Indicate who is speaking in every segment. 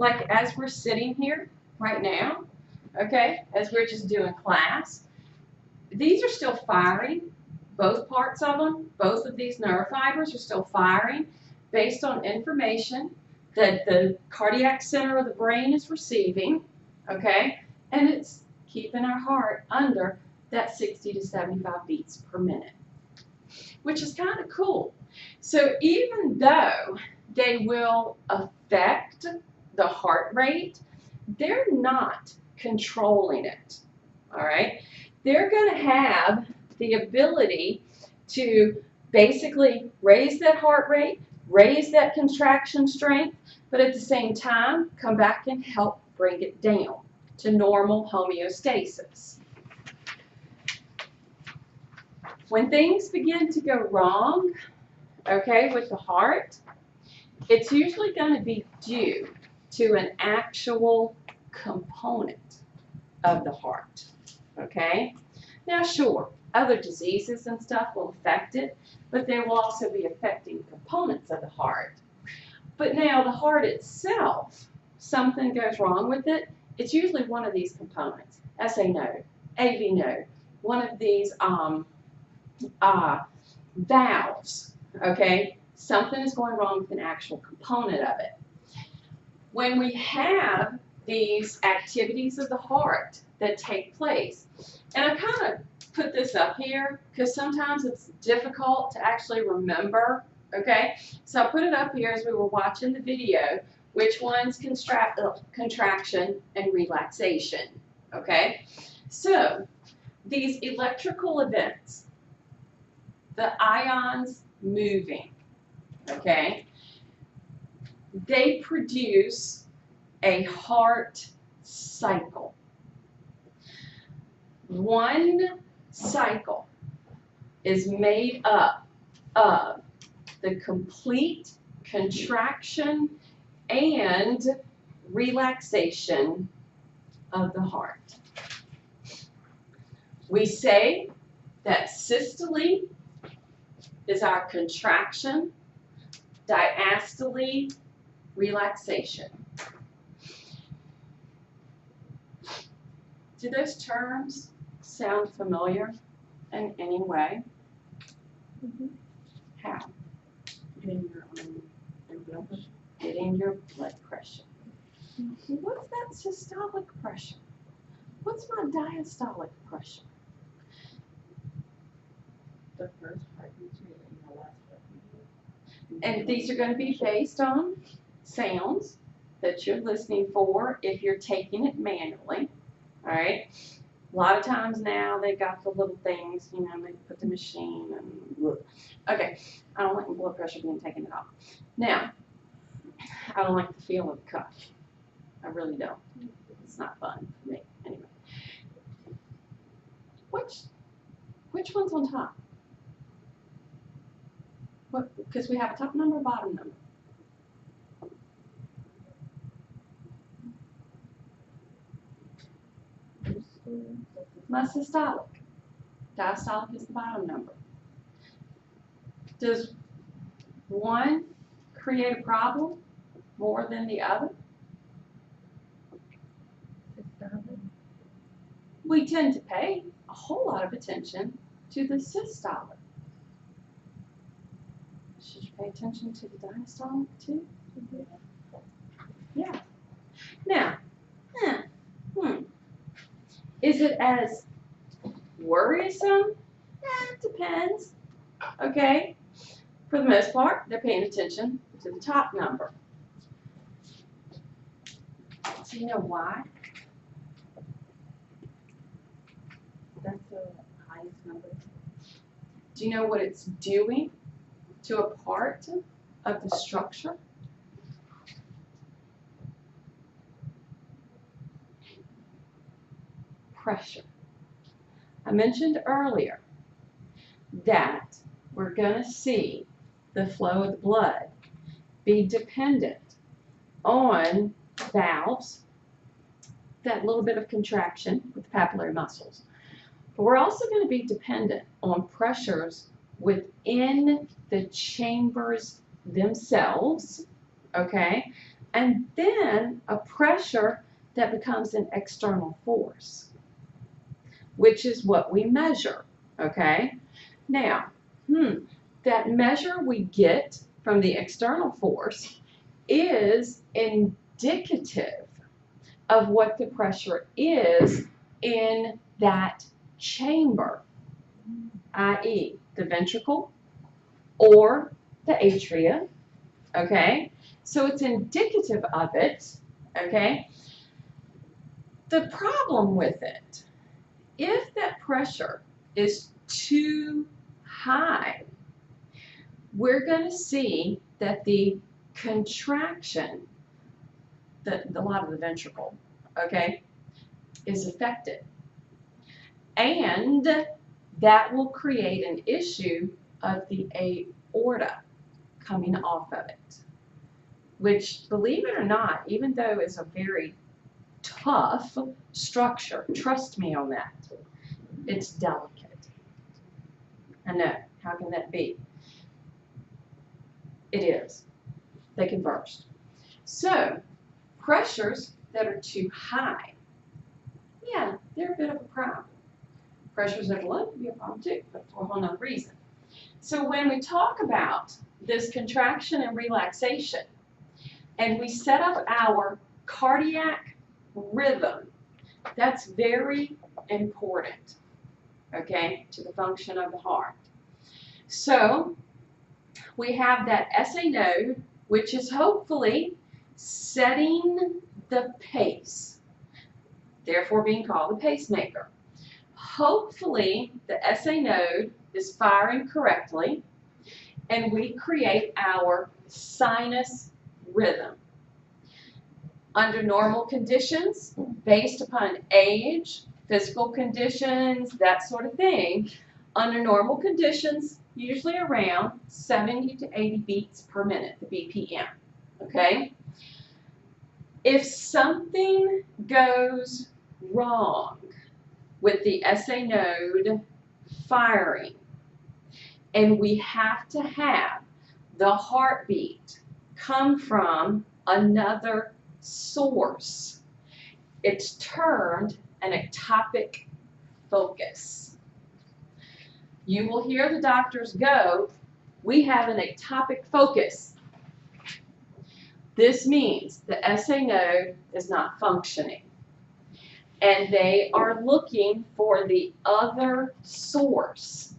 Speaker 1: like as we're sitting here right now, okay, as we're just doing class, these are still firing, both parts of them, both of these nerve fibers are still firing based on information that the cardiac center of the brain is receiving, okay, and it's keeping our heart under that 60 to 75 beats per minute, which is kind of cool. So even though they will affect the heart rate, they're not controlling it, all right? They're going to have the ability to basically raise that heart rate, raise that contraction strength, but at the same time, come back and help bring it down to normal homeostasis. When things begin to go wrong, okay, with the heart, it's usually going to be due to an actual component of the heart, okay? Now, sure, other diseases and stuff will affect it, but they will also be affecting components of the heart. But now the heart itself, something goes wrong with it, it's usually one of these components, SA node, AV node, one of these valves, okay? Something is going wrong with an actual component of it. When we have these activities of the heart that take place, and I kind of put this up here because sometimes it's difficult to actually remember, okay? So I put it up here as we were watching the video, which one's contraction and relaxation, okay? So these electrical events, the ions moving, okay, they produce a heart cycle. One cycle is made up of the complete contraction and relaxation of the heart. We say that systole is our contraction, diastole, relaxation. Do those terms sound familiar in any way? Mm-hmm. How? Getting your blood pressure. Mm-hmm. What's that systolic pressure? What's my diastolic pressure? The first heartbeat and the last heartbeat. And these are going to be based on sounds that you're listening for if you're taking it manually. All right. A lot of times now they've got the little things, you know, they put the machine and okay. I don't like my blood pressure being taken off. Now, I don't like the feel of the cuff. I really don't. It's not fun for me anyway. Which one's on top? What? Because we have a top number, bottom number. My systolic. Diastolic is the bottom number. Does one create a problem more than the other? We tend to pay a whole lot of attention to the systolic. Should you pay attention to the diastolic too? Yeah. Now, is it as worrisome? It depends. Okay. For the most part, they're paying attention to the top number. Do you know why? That's the highest number. Do you know what it's doing to a part of the structure? Pressure. I mentioned earlier that we're going to see the flow of the blood be dependent on valves, that little bit of contraction with the papillary muscles. But we're also going to be dependent on pressures within the chambers themselves, okay? and then a pressure that becomes an external force, which is what we measure, okay? Now, that measure we get from the external force is indicative of what the pressure is in that chamber, i.e. the ventricle or the atria, okay? So it's indicative of it, okay? The problem with it, if that pressure is too high, we're going to see that the contraction, a lot of the ventricle, okay, is affected. And that will create an issue of the aorta coming off of it, which, believe it or not, even though it's a very tough structure, trust me on that, it's delicate. I know, how can that be? It is. They can burst. So, pressures that are too high, yeah, they're a bit of a problem. Pressures that are low can be a problem too, but for a whole other reason. So when we talk about this contraction and relaxation, and we set up our cardiac rhythm, that's very important, okay, to the function of the heart. So we have that SA node, which is hopefully setting the pace, therefore being called the pacemaker. Hopefully the SA node is firing correctly, and we create our sinus rhythm. Under normal conditions, based upon age, physical conditions, that sort of thing, under normal conditions, usually around 70 to 80 beats per minute, the BPM, okay? If something goes wrong with the SA node firing, and we have to have the heartbeat come from another source, it's termed an ectopic focus. You will hear the doctors go, we have an ectopic focus. This means the SA node is not functioning, and they are looking for the other source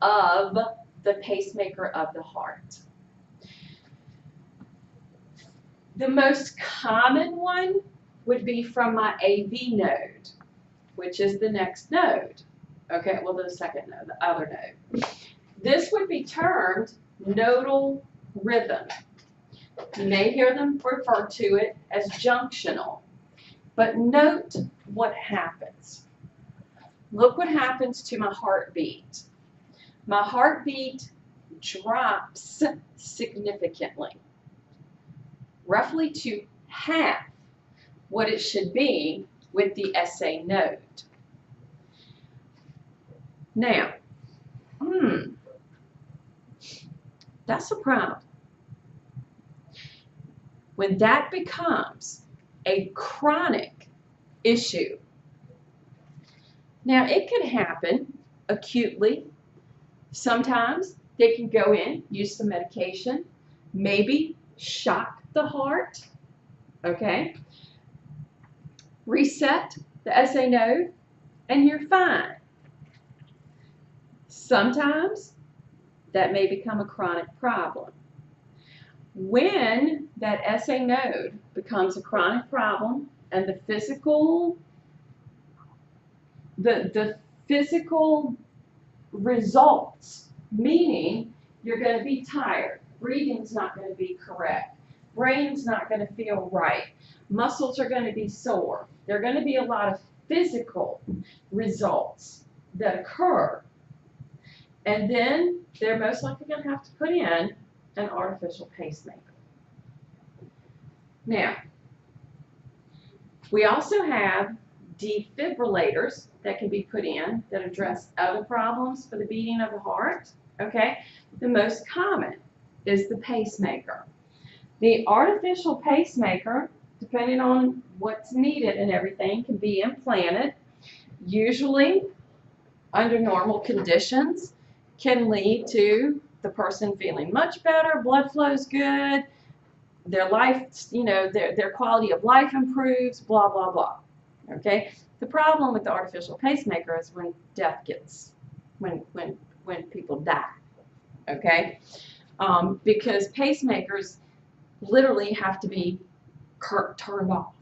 Speaker 1: of the pacemaker of the heart. The most common one would be from my AV node, which is the next node. Okay, well, the second node, the other node. This would be termed nodal rhythm. You may hear them refer to it as junctional, but note what happens. Look what happens to my heartbeat. My heartbeat drops significantly, roughly to half what it should be with the SA node. Now, that's a problem. When that becomes a chronic issue, now it can happen acutely. Sometimes they can go in, use some medication, maybe shock the heart, okay? Reset the SA node, and you're fine. Sometimes that may become a chronic problem. When that SA node becomes a chronic problem and the physical results, meaning you're going to be tired, breathing's not going to be correct, brain's not going to feel right, muscles are going to be sore, there are going to be a lot of physical results that occur, and then they're most likely going to have to put in an artificial pacemaker. Now, we also have defibrillators that can be put in that address other problems for the beating of the heart, okay? The most common is the pacemaker. The artificial pacemaker, depending on what's needed and everything, can be implanted. Usually, under normal conditions, can lead to the person feeling much better, blood flow's good, their life, their quality of life improves, blah, blah, blah. Okay? The problem with the artificial pacemaker is when when people die. Okay? Because pacemakers literally have to be turned off.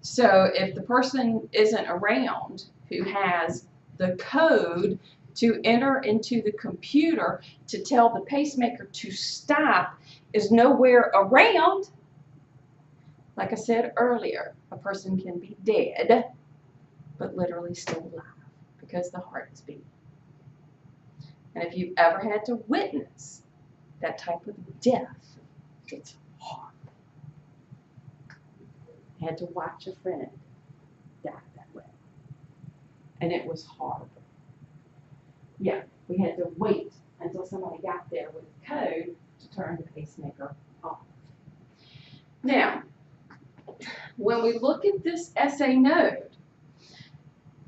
Speaker 1: So if the person isn't around who has the code to enter into the computer to tell the pacemaker to stop is nowhere around, like I said earlier, a person can be dead, but literally still alive because the heart is beating. And if you've ever had to witness that type of death, it's horrible. I had to watch a friend die that way. And it was horrible. Yeah, we had to wait until somebody got there with the code to turn the pacemaker off. Now, when we look at this SA node,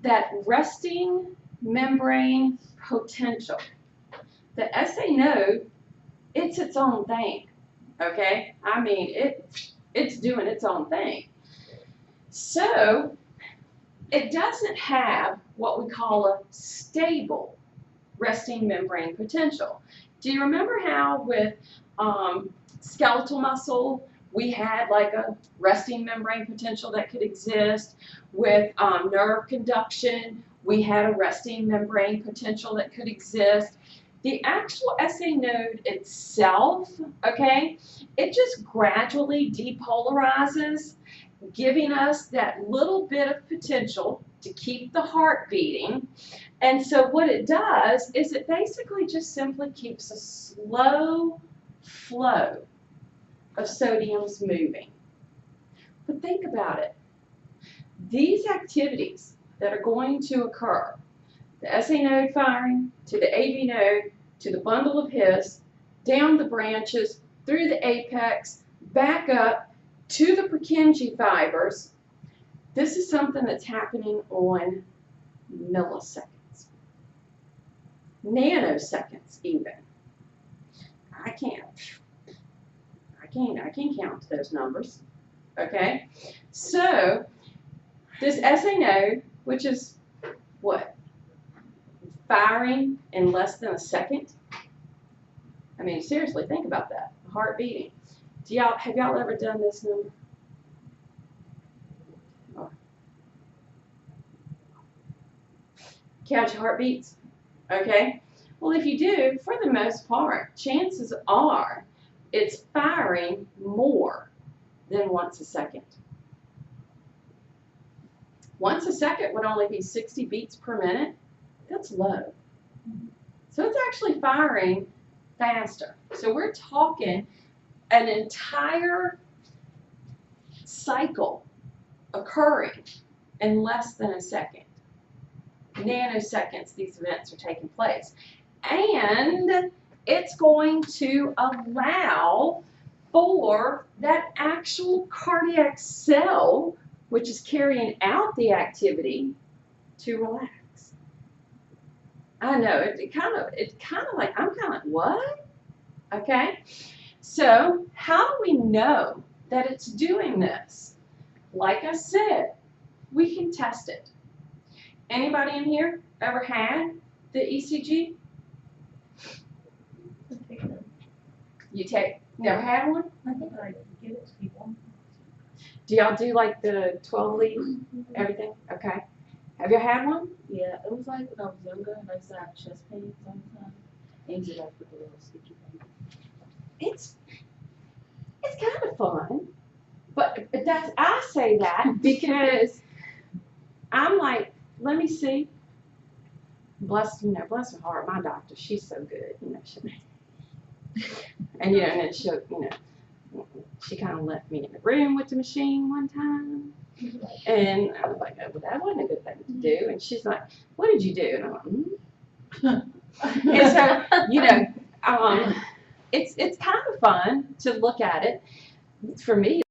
Speaker 1: that resting membrane potential, the SA node, it's its own thing, okay? I mean, it's doing its own thing. So, it doesn't have what we call a stable resting membrane potential. Do you remember how with skeletal muscle, we had like a resting membrane potential that could exist? With nerve conduction, we had a resting membrane potential that could exist. The actual SA node itself, okay, it just gradually depolarizes, giving us that little bit of potential to keep the heart beating. And so what it does is it basically just simply keeps a slow flow of sodiums moving. But think about it. These activities that are going to occur, the SA node firing to the AV node, to the bundle of His, down the branches, through the apex, back up to the Purkinje fibers, this is something that's happening on milliseconds, nanoseconds even. I can't count those numbers, okay? So, this SA node, which is what? Firing in less than a second? I mean, seriously, think about that. The heart beating. Have y'all ever done this number? Oh. Count your heartbeats? Okay. Well, if you do, for the most part, chances are it's firing more than once a second. Once a second would only be 60 beats per minute. That's low. So it's actually firing faster. So we're talking an entire cycle occurring in less than a second. Nanoseconds, these events are taking place. And it's going to allow for that actual cardiac cell, which is carrying out the activity, to relax. I know, it's kind of like, I'm kind of like, what? Okay? So, how do we know that it's doing this? Like I said, we can test it. Anybody in here ever had the ECG? Never had one?
Speaker 2: I think I give it to people.
Speaker 1: Do y'all do like the 12 lead, everything? Okay. Have you had one?
Speaker 2: Yeah, it was like when I was younger and I used to have chest pains all the time. And you like with the little sticky thing.
Speaker 1: It's kind of fun, but I say that because I'm like, let me see. Bless her heart, my doctor, she's so good, and and then she kind of left me in the room with the machine one time, and I was like, oh, well, that wasn't a good thing to do. And she's like, what did you do? And I'm like, And so, it's kind of fun to look at it. For me,